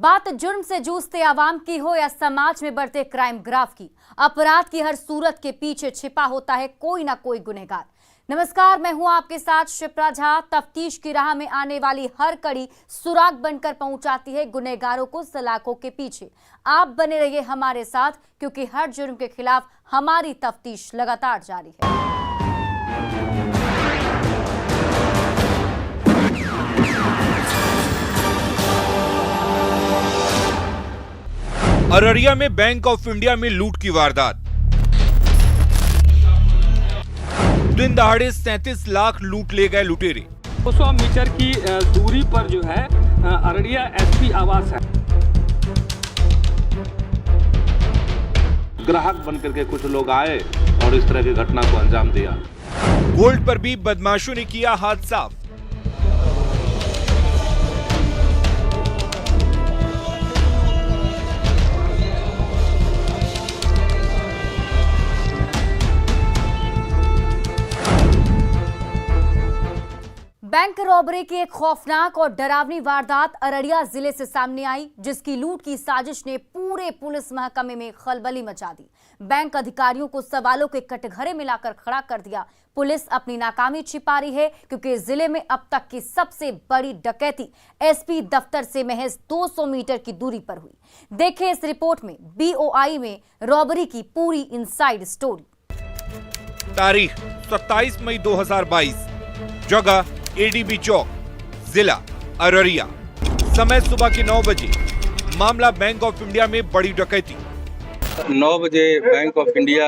बात जुर्म से जूझते आवाम की हो या समाज में बढ़ते क्राइम ग्राफ की, अपराध की हर सूरत के पीछे छिपा होता है कोई ना कोई गुनहगार। नमस्कार, मैं हूं आपके साथ शिप्रा झा। तफ्तीश की राह में आने वाली हर कड़ी सुराग बनकर पहुंचाती है गुनहगारों को सलाखों के पीछे। आप बने रहिए हमारे साथ, क्योंकि हर जुर्म के खिलाफ हमारी तफ्तीश लगातार जारी है। अररिया में बैंक ऑफ इंडिया में लूट की वारदात। दिन दहाड़े 37 लाख लूट ले गए लुटेरे। 200 मीटर की दूरी पर जो है अररिया एसपी आवास है। ग्राहक बनकर के कुछ लोग आए और इस तरह की घटना को अंजाम दिया। गोल्ड पर भी बदमाशों ने किया हाथ साफ। बैंक रॉबरी की एक खौफनाक और डरावनी वारदात अररिया जिले से सामने आई, जिसकी लूट की साजिश ने पूरे पुलिस महकमे में खलबली मचा दी। बैंक अधिकारियों को सवालों के कटघरे में लाकर खड़ा कर दिया। पुलिस अपनी नाकामी छिपा रही है, क्योंकि जिले में अब तक की सबसे बड़ी डकैती एसपी दफ्तर से महज 200 मीटर की दूरी पर हुई। देखें इस रिपोर्ट में बीओआई में रॉबरी की पूरी इनसाइड स्टोरी। तारीख 27 मई 2022, जगह एडीबी चौक, जिला अररिया। समय सुबह के 9 बजे। मामला बैंक ऑफ इंडिया में बड़ी डकैती। 9 बजे बैंक ऑफ इंडिया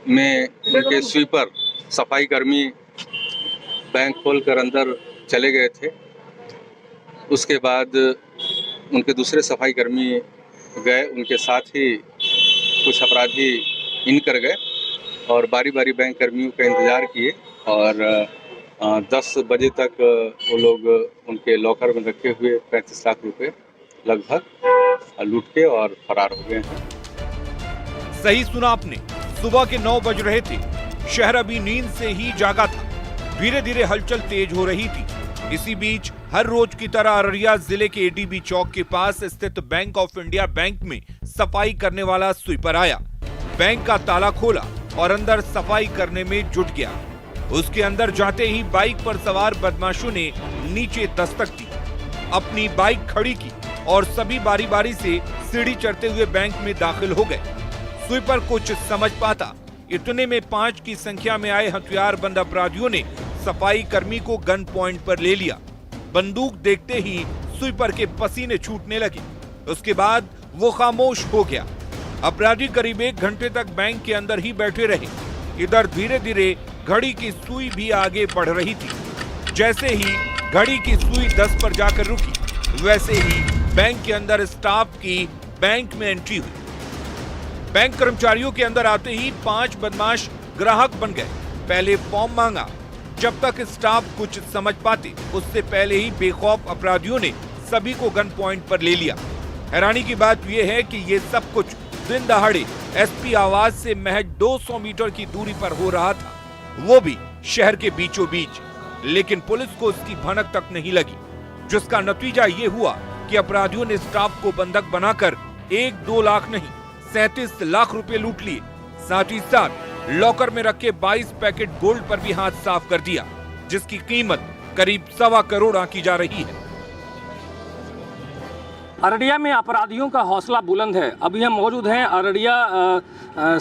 में उनके स्वीपर सफाई कर्मी बैंक खोलकर अंदर चले गए थे। उसके बाद उनके दूसरे सफाई कर्मी गए, उनके साथ ही कुछ अपराधी इन कर गए और बारी बारी बैंक कर्मियों का इंतजार किए और 10 बजे तक वो लोग उनके लॉकर में रखे हुए 35 लाख रुपए लगभग लूट के और फरार हो गए हैं। सही सुना आपने, सुबह के 9 बज रहे थे। शहर अभी नींद से ही जागा था। धीरे धीरे हलचल तेज हो रही थी। इसी बीच हर रोज की तरह अररिया जिले के एडीबी चौक के पास स्थित बैंक ऑफ इंडिया बैंक में सफाई करने वाला स्वीपर आया। बैंक का ताला खोला और अंदर सफाई करने में जुट गया। उसके अंदर जाते ही बाइक पर सवार बदमाशों ने नीचे दस्तक दी, अपनी बाइक खड़ी की और सभी बारी बारी से सीढ़ी चढ़ते हुए बैंक में दाखिल हो गए। स्वीपर कुछ समझ पाता, इतने में 5 की संख्या में आए हथियारबंद अपराधियों ने सफाई कर्मी को गन पॉइंट पर ले लिया। बंदूक देखते ही स्वीपर के पसीने छूटने लगे। उसके बाद वो खामोश हो गया। अपराधी करीब 1 घंटे तक बैंक के अंदर ही बैठे रहे। इधर धीरे धीरे घड़ी की सुई भी आगे बढ़ रही थी। जैसे ही घड़ी की सुई 10 पर जाकर रुकी, वैसे ही बैंक के अंदर स्टाफ की बैंक में एंट्री हुई। बैंक कर्मचारियों के अंदर आते ही 5 बदमाश ग्राहक बन गए। पहले फॉर्म मांगा। जब तक स्टाफ कुछ समझ पाते, उससे पहले ही बेखौफ अपराधियों ने सभी को गन पॉइंट पर ले लिया। हैरानी की बात यह है कि ये सब कुछ दिन दहाड़े एसपी आवास से महज 200 मीटर की दूरी पर हो रहा था, वो भी शहर के बीचों बीच। लेकिन पुलिस को उसकी भनक तक नहीं लगी, जिसका नतीजा ये हुआ कि अपराधियों ने स्टाफ को बंधक बनाकर 1-2 लाख नहीं 37 लाख रुपए लूट लिए। साथ ही साथ लॉकर में रखे 22 पैकेट गोल्ड पर भी हाथ साफ कर दिया, जिसकी कीमत करीब 1.25 करोड़ आंकी जा रही है। अररिया में अपराधियों का हौसला बुलंद है। अभी हम मौजूद हैं अररिया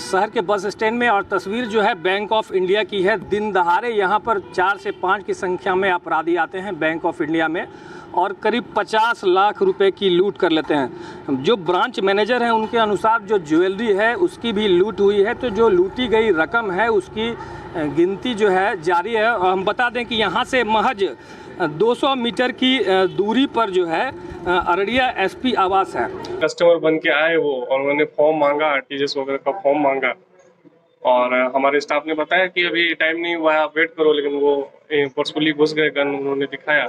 शहर के बस स्टैंड में और तस्वीर जो है बैंक ऑफ इंडिया की है। दिन दहाड़े यहाँ पर 4 से 5 की संख्या में अपराधी आते हैं बैंक ऑफ इंडिया में और करीब 50 लाख रुपए की लूट कर लेते हैं। जो ब्रांच मैनेजर हैं उनके अनुसार जो ज्वेलरी है उसकी भी लूट हुई है। तो जो लूटी गई रकम है उसकी गिनती जो है जारी है। हम बता दें कि यहाँ से महज 200 मीटर की दूरी पर जो है अररिया एसपी आवास है। कस्टमर बन के आए वो और उन्होंने फॉर्म मांगा, आरटीजीएस वगैरह का फॉर्म मांगा और हमारे स्टाफ ने बताया कि अभी टाइम नहीं हुआ है, आप वेट करो। लेकिन वो फोर्सफुली घुस गए, गन उन्होंने दिखाया।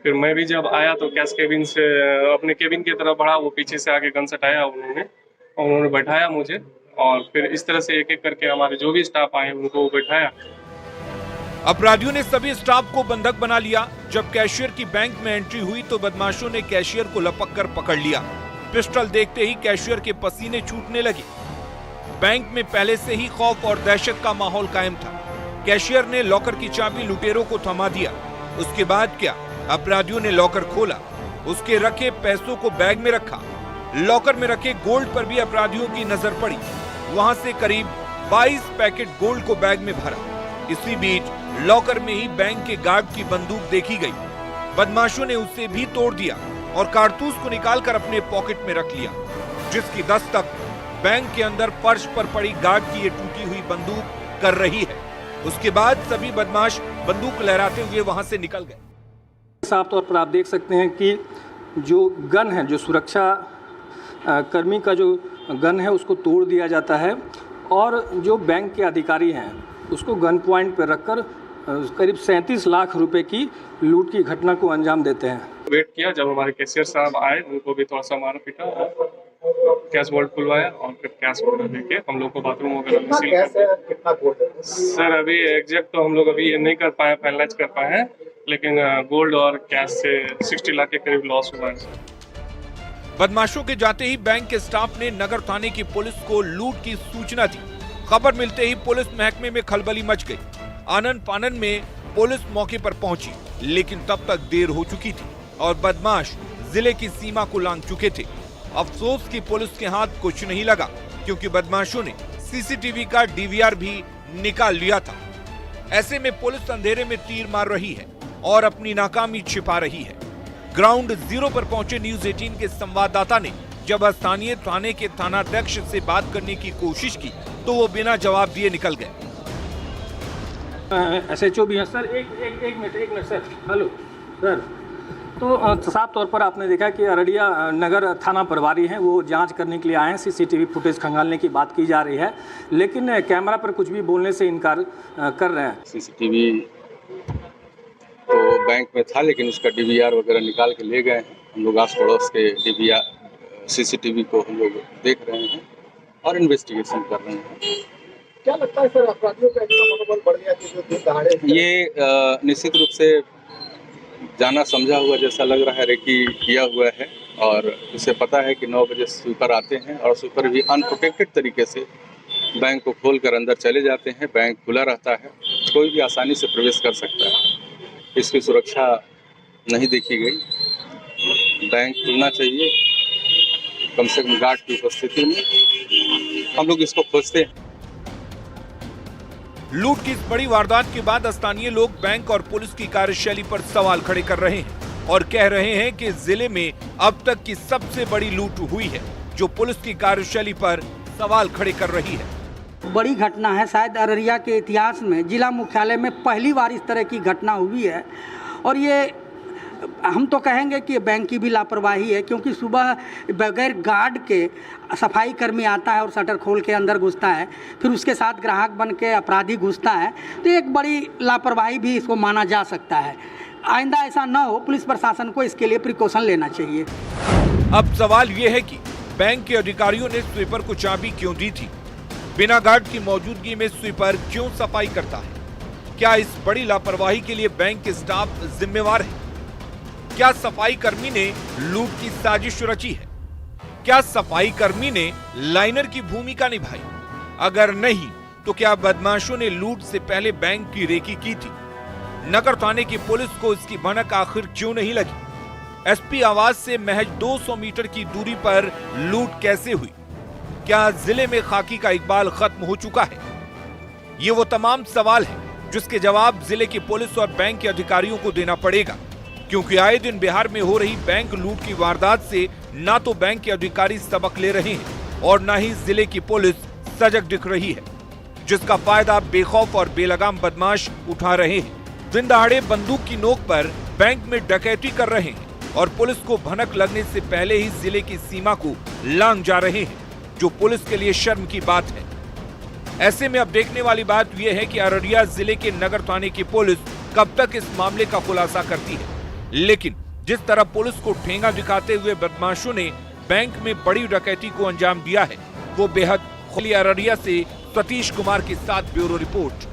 फिर मैं भी जब आया तो कैश केबिन से अपने केबिन की तरफ बढ़ा, वो पीछे से आके गन सटाया उन्होंने और उन्होंने बैठाया मुझे और फिर इस तरह से एक एक करके हमारे जो भी स्टाफ आए उनको बैठाया। अपराधियों ने सभी स्टाफ को बंधक बना लिया। जब कैशियर की बैंक में एंट्री हुई तो बदमाशों ने कैशियर को लपक कर पकड़ लिया। पिस्टल देखते ही कैशियर के पसीने छूटने लगे। बैंक में पहले से ही खौफ और दहशत का माहौल कायम था। कैशियर ने लॉकर की चाबी लुटेरों को थमा दिया। उसके बाद क्या, अपराधियों ने लॉकर खोला, उसके रखे पैसों को बैग में रखा। लॉकर में रखे गोल्ड पर भी अपराधियों की नजर पड़ी। वहां से करीब 22 पैकेट गोल्ड को बैग में भरा। इसी बीच लॉकर में ही बैंक के गार्ड की बंदूक देखी गई। बदमाशों ने उसे भी तोड़ दिया और कारतूस को निकालकर अपने पॉकेट में रख लिया, जिसकी दस्तक बैंक के अंदर फर्श पर पड़ी गार्ड की ये टूटी हुई बंदूक कर रही है। उसके बाद सभी बदमाश बंदूक लहराते हुए वहां से निकल गए। साफ तौर पर आप देख सकते हैं कि जो गन है, जो सुरक्षा कर्मी का जो गन है, उसको तोड़ दिया जाता है और जो बैंक के अधिकारी हैं उसको गन पॉइंट पर रखकर करीब 37 लाख रुपए की लूट की घटना को अंजाम देते हैं। वेट किया, जब हमारे कैशियर साहब आए उनको भी थोड़ा सा मारा पीटा, कैश वॉल्ट खुलवाया और फिर कैश वगैरह देके हम लोग को बाथरूम वगैरह में सील कर दिया। सर अभी एग्जैक्ट तो हम लोग अभी ये नहीं कर पाए, फाइनलाइज कर पाए हैं, लेकिन गोल्ड और कैश से 60 लाख के करीब लॉस हुआ है। बदमाशों के जाते ही बैंक के स्टाफ ने नगर थाने की पुलिस को लूट की सूचना दी। खबर मिलते ही पुलिस महकमे में खलबली मच गई। आनन फानन में पुलिस मौके पर पहुंची, लेकिन तब तक देर हो चुकी थी और बदमाश जिले की सीमा को लांघ चुके थे। अफसोस कि पुलिस के हाथ कुछ नहीं लगा, क्योंकि बदमाशों ने सीसीटीवी का डीवीआर भी निकाल लिया था। ऐसे में पुलिस अंधेरे में तीर मार रही है और अपनी नाकामी छिपा रही है। ग्राउंड जीरो पर पहुंचे न्यूज 18 के संवाददाता ने जब स्थानीय थाने के थानाध्यक्ष से बात करने की कोशिश की तो वो बिना जवाब दिए निकल गए। SHO भी है सर। एक मिनट सर। Hello sir. तो साफ तौर पर आपने देखा कि अररिया नगर थाना प्रभारी हैं, वो जांच करने के लिए आए हैं। सीसीटीवी फुटेज खंगालने की बात की जा रही है, लेकिन कैमरा पर कुछ भी बोलने से इनकार कर रहे हैं। सीसीटीवी तो बैंक में था, लेकिन उसका डीवीआर वगैरह निकाल के ले गए हैं। हम लोग आस पड़ोस के डीवीआर सीसीटीवी को हम लोग देख रहे हैं और इन्वेस्टिगेशन कर रहे हैं। क्या लगता है सर, अपराधियों का इतना मनोबल बढ़ गया कि जो दिन दहाड़े? ये निश्चित रूप से जाना समझा हुआ जैसा लग रहा है, रेकी किया हुआ है और उसे पता है कि 9 बजे स्वीपर आते हैं और स्वीपर भी अनप्रोटेक्टेड तरीके से बैंक को खोलकर अंदर चले जाते हैं। बैंक खुला रहता है, कोई भी आसानी से प्रवेश कर सकता है। इसकी सुरक्षा नहीं देखी गई। बैंक खुलना चाहिए कम से कम गार्ड की उपस्थिति में। हम लोग इसको खोजते हैं। लूट की इस बड़ी वारदात के बाद स्थानीय लोग बैंक और पुलिस की कार्यशैली पर सवाल खड़े कर रहे हैं और कह रहे हैं कि जिले में अब तक की सबसे बड़ी लूट हुई है, जो पुलिस की कार्यशैली पर सवाल खड़े कर रही है। बड़ी घटना है, शायद अररिया के इतिहास में जिला मुख्यालय में पहली बार इस तरह की घटना हुई है। और ये हम तो कहेंगे कि बैंक की भी लापरवाही है, क्योंकि सुबह बगैर गार्ड के सफाई कर्मी आता है और शटर खोल के अंदर घुसता है, फिर उसके साथ ग्राहक बन के अपराधी घुसता है, तो एक बड़ी लापरवाही भी इसको माना जा सकता है। आइंदा ऐसा न हो, पुलिस प्रशासन को इसके लिए प्रिकॉशन लेना चाहिए। अब सवाल ये है कि बैंक के अधिकारियों ने स्वीपर को चाबी क्यों दी थी? बिना गार्ड की मौजूदगी में स्वीपर क्यों सफाई करता है? क्या इस बड़ी लापरवाही के लिए बैंक के स्टाफ जिम्मेवार है? क्या सफाई कर्मी ने लूट की साजिश रची है? क्या सफाई कर्मी ने लाइनर की भूमिका निभाई? अगर नहीं, तो क्या बदमाशों ने लूट से पहले बैंक की रेकी की थी? नगर थाने की पुलिस को इसकी भनक आखिर क्यों नहीं लगी? एसपी आवास से महज 200 मीटर की दूरी पर लूट कैसे हुई? क्या जिले में खाकी का इकबाल खत्म हो चुका है? ये वो तमाम सवाल हैं जिसके जवाब जिले की पुलिस और बैंक के अधिकारियों को देना पड़ेगा, क्योंकि आए दिन बिहार में हो रही बैंक लूट की वारदात से ना तो बैंक के अधिकारी सबक ले रहे हैं और ना ही जिले की पुलिस सजग दिख रही है, जिसका फायदा बेखौफ और बेलगाम बदमाश उठा रहे हैं। दिन दहाड़े बंदूक की नोक पर बैंक में डकैती कर रहे हैं और पुलिस को भनक लगने से पहले ही जिले की सीमा को लांघ जा रहे हैं, जो पुलिस के लिए शर्म की बात है। ऐसे में अब देखने वाली बात यह है कि अररिया जिले के नगर थाने की पुलिस कब तक इस मामले का खुलासा करती है। लेकिन जिस तरह पुलिस को ठेंगा दिखाते हुए बदमाशों ने बैंक में बड़ी डकैती को अंजाम दिया है, वो बेहद खुली। अररिया से सतीश कुमार के साथ ब्यूरो रिपोर्ट।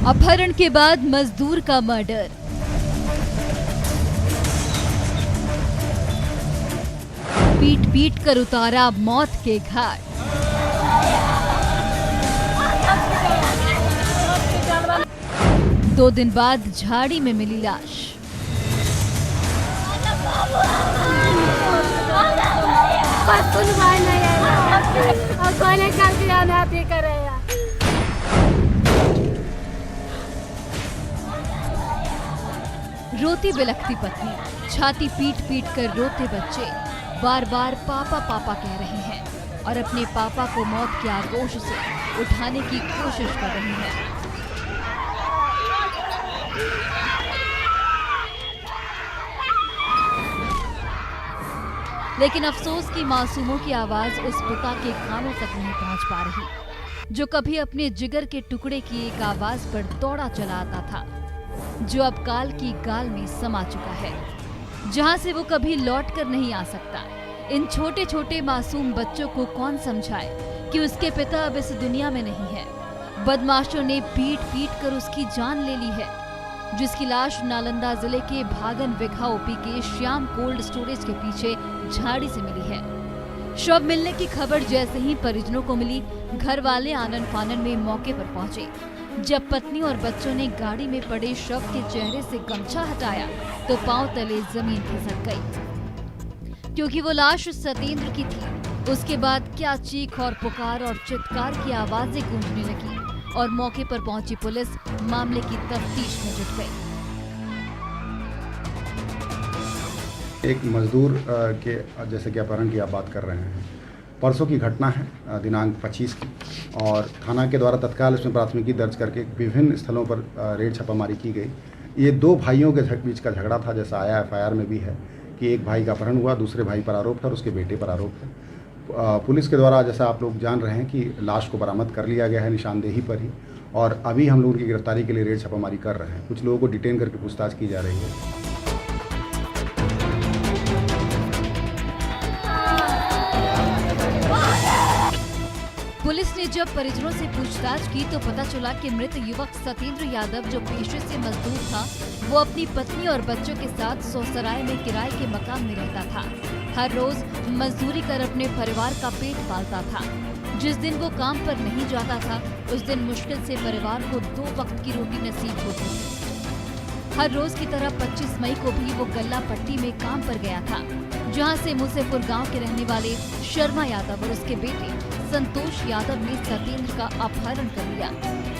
अपहरण के बाद मजदूर का मर्डर। पीट पीट कर उतारा मौत के घाट। दो दिन बाद झाड़ी में मिली लाश। रोती बिलखती पत्नी, छाती पीट पीट कर रोते बच्चे बार बार पापा पापा कह रहे हैं और अपने पापा को मौत के आगोश से उठाने की कोशिश कर रही हैं। लेकिन अफसोस की मासूमों की आवाज उस पिता के कानों तक नहीं पहुंच पा रही, जो कभी अपने जिगर के टुकड़े की एक आवाज पर दौड़ा चला आता था, जो अब काल की गाल में समा चुका है, जहां से वो कभी लौट कर नहीं आ सकता। इन छोटे छोटे मासूम बच्चों को कौन समझाए कि उसके पिता अब इस दुनिया में नहीं है। बदमाशों ने पीट पीट कर उसकी जान ले ली है, जिसकी लाश नालंदा जिले के भागन विघा ओपी के श्याम कोल्ड स्टोरेज के पीछे झाड़ी से मिली है। शव मिलने की खबर जैसे ही परिजनों को मिली, घर वाले आनन फानन में मौके पर पहुंचे। जब पत्नी और बच्चों ने गाड़ी में पड़े शव के चेहरे से गमछा हटाया तो पांव तले जमीन खिसक गई, क्योंकि वो लाश सतेंद्र की थी। उसके बाद क्या चीख और पुकार और चित्कार की आवाजें गूंजने लगी और मौके पर पहुंची पुलिस मामले की तफ्तीश में जुट गई। एक मजदूर के जैसे कि अपहरण की आप बात कर रहे हैं, परसों की घटना है दिनांक 25 की, और थाना के द्वारा तत्काल इसमें प्राथमिकी दर्ज करके विभिन्न स्थलों पर रेड छापामारी की गई। ये दो भाइयों के बीच का झगड़ा था, जैसा आया एफआईआर में भी है कि एक भाई का अपहरण हुआ, दूसरे भाई पर आरोप था और उसके बेटे पर आरोप है। पुलिस के द्वारा जैसा आप लोग जान रहे हैं कि लाश को बरामद कर लिया गया है निशानदेही पर ही, और अभी हम लोगों की गिरफ्तारी के लिए रेड छापामारी कर रहे हैं। कुछ लोगों को डिटेन करके पूछताछ की जा रही है। पुलिस ने जब परिजनों से पूछताछ की तो पता चला कि मृत युवक सतेंद्र यादव, जो पेशे से मजदूर था, वो अपनी पत्नी और बच्चों के साथ सौसराय में किराए के मकान में रहता था। हर रोज मजदूरी कर अपने परिवार का पेट पालता था। जिस दिन वो काम पर नहीं जाता था, उस दिन मुश्किल से परिवार को 2 वक्त की रोटी नसीब होती थी। हर रोज की तरह 25 मई को भी वो गल्ला पट्टी में काम पर गया था, जहां से मुसेपुर गांव के रहने वाले शर्मा यादव और उसके बेटे संतोष यादव ने सतेंद्र का अपहरण कर लिया।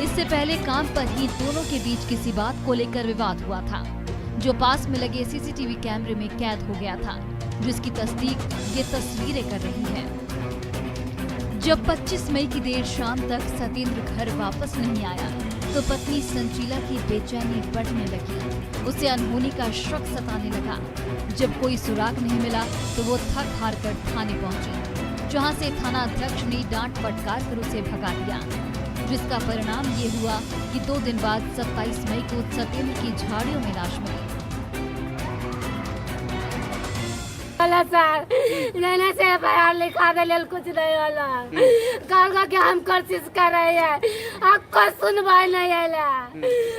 इससे पहले काम पर ही दोनों के बीच किसी बात को लेकर विवाद हुआ था, जो पास में लगे सीसीटीवी कैमरे में कैद हो गया था, जिसकी तस्दीक ये तस्वीरें कर रही है। जब 25 मई की देर शाम तक सतेंद्र घर वापस नहीं आया तो पत्नी संचीला की बेचैनी बढ़ने लगी। उसे अनहोनी का शक सताने लगा। जब कोई सुराग नहीं मिला तो वो थक हार कर थाने पहुंची, जहां से थाना अध्यक्ष ने डांट फटकार कर उसे भगा दिया, जिसका परिणाम ये हुआ कि 2 दिन बाद 27 मई को सतेंद्र की झाड़ियों में लाश मिली। सर मैंने से एफआईआर लिखा दे, कुछ नहीं वाला कहा कि हम कोशिश कर रहे हैं, कोई सुनवाई नहीं आया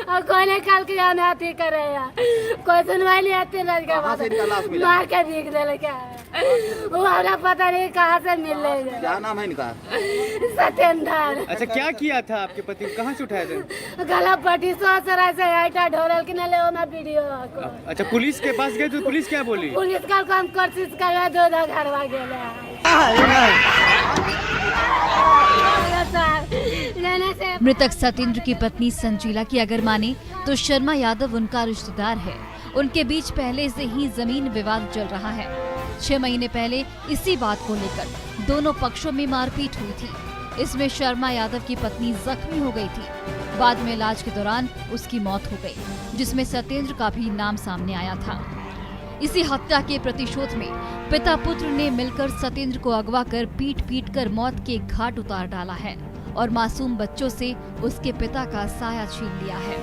और कोई नहीं कल के हमें अति कर रहे हैं, कोई सुनवाई नहीं आती। मार के भीग दे क्या वो हमारा पता नहीं कहाँ से मिल रहे। क्या नाम है इनका? सतेंद्र। अच्छा, क्या किया था आपके पति? कहाँ से उठाए थे? गला पट्टी सौसराय से आटा ढोरल के न ले वीडियो। अच्छा, पुलिस के पास गए तो पुलिस क्या बोली? पुलिस कल को हम कोशिश कर रहे, 2 घरवा गेले। मृतक सतेंद्र की पत्नी संचीला की अगर माने तो शर्मा यादव उनका रिश्तेदार है। उनके बीच पहले से ही जमीन विवाद चल रहा है। 6 महीने पहले इसी बात को लेकर दोनों पक्षों में मारपीट हुई थी। इसमें शर्मा यादव की पत्नी जख्मी हो गई थी। बाद में इलाज के दौरान उसकी मौत हो गई, जिसमें सतेंद्र का भी नाम सामने आया था। इसी हत्या के प्रतिशोध में पिता पुत्र ने मिलकर सतेंद्र को अगवा कर पीट पीट कर मौत के घाट उतार डाला है और मासूम बच्चों से उसके पिता का साया छीन लिया है।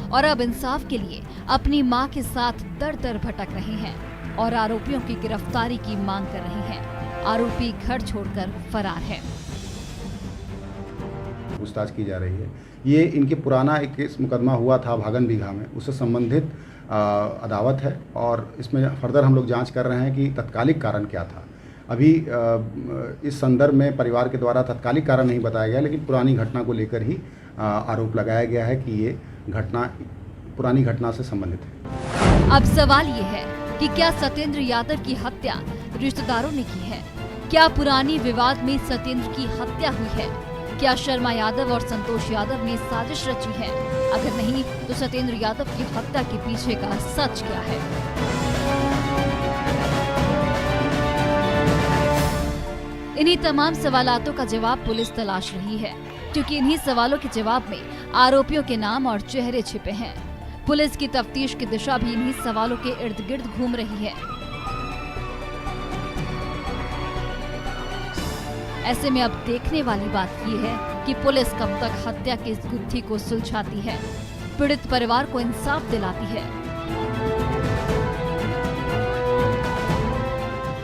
और अब इंसाफ के लिए अपनी मां के साथ दर दर भटक रहे हैं और आरोपियों की गिरफ्तारी की मांग कर रहे हैं। आरोपी घर छोड़कर फरार है। पूछताछ की जा रही है। ये इनके पुराना एक केस मुकदमा हुआ था भागन बीघा में, उससे संबंधित अदावत है और इसमें फर्दर हम लोग जांच कर रहे हैं कि तत्कालिक कारण क्या था। अभी इस संदर्भ में परिवार के द्वारा तत्कालिक कारण नहीं बताया गया, लेकिन पुरानी घटना को लेकर ही आरोप लगाया गया है कि ये घटना पुरानी घटना से संबंधित है। अब सवाल ये है कि क्या सत्येंद्र यादव की हत्या रिश्तेदारों ने की है? क्या पुरानी विवाद में सत्येंद्र की हत्या हुई है? क्या शर्मा यादव और संतोष यादव ने साजिश रची है? अगर नहीं तो सत्येंद्र यादव की हत्या के पीछे का सच क्या है? इन्हीं तमाम सवालातों का जवाब पुलिस तलाश रही है, क्योंकि इन्हीं सवालों के जवाब में आरोपियों के नाम और चेहरे छिपे हैं। पुलिस की तफ्तीश की दिशा भी इन्हीं सवालों के इर्द गिर्द घूम रही है। ऐसे में अब देखने वाली बात ये है कि पुलिस कब तक हत्या की इस गुत्थी को सुलझाती है, पीड़ित परिवार को इंसाफ दिलाती है।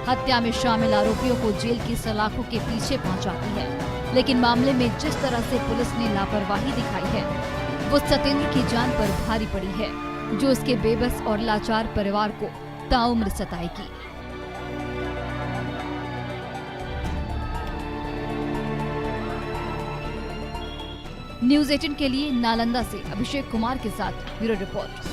हत्या में शामिल आरोपियों को जेल की सलाखों के पीछे पहुंचाती है, लेकिन मामले में जिस तरह से पुलिस ने लापरवाही दिखाई है वो सत्येंद्र की जान पर भारी पड़ी है, जो उसके बेबस और लाचार परिवार को ताउम्र सताएगी। न्यूज़ 18 के लिए नालंदा से अभिषेक कुमार के साथ ब्यूरो रिपोर्ट।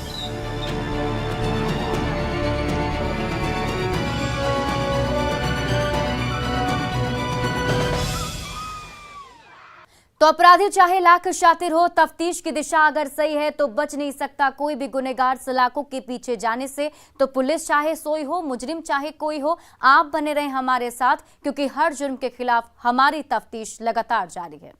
तो अपराधी चाहे लाख शातिर हो, तफ्तीश की दिशा अगर सही है तो बच नहीं सकता कोई भी गुनहगार सलाखों के पीछे जाने से। तो पुलिस चाहे सोई हो, मुजरिम चाहे कोई हो, आप बने रहें हमारे साथ, क्योंकि हर जुर्म के खिलाफ हमारी तफ्तीश लगातार जारी है।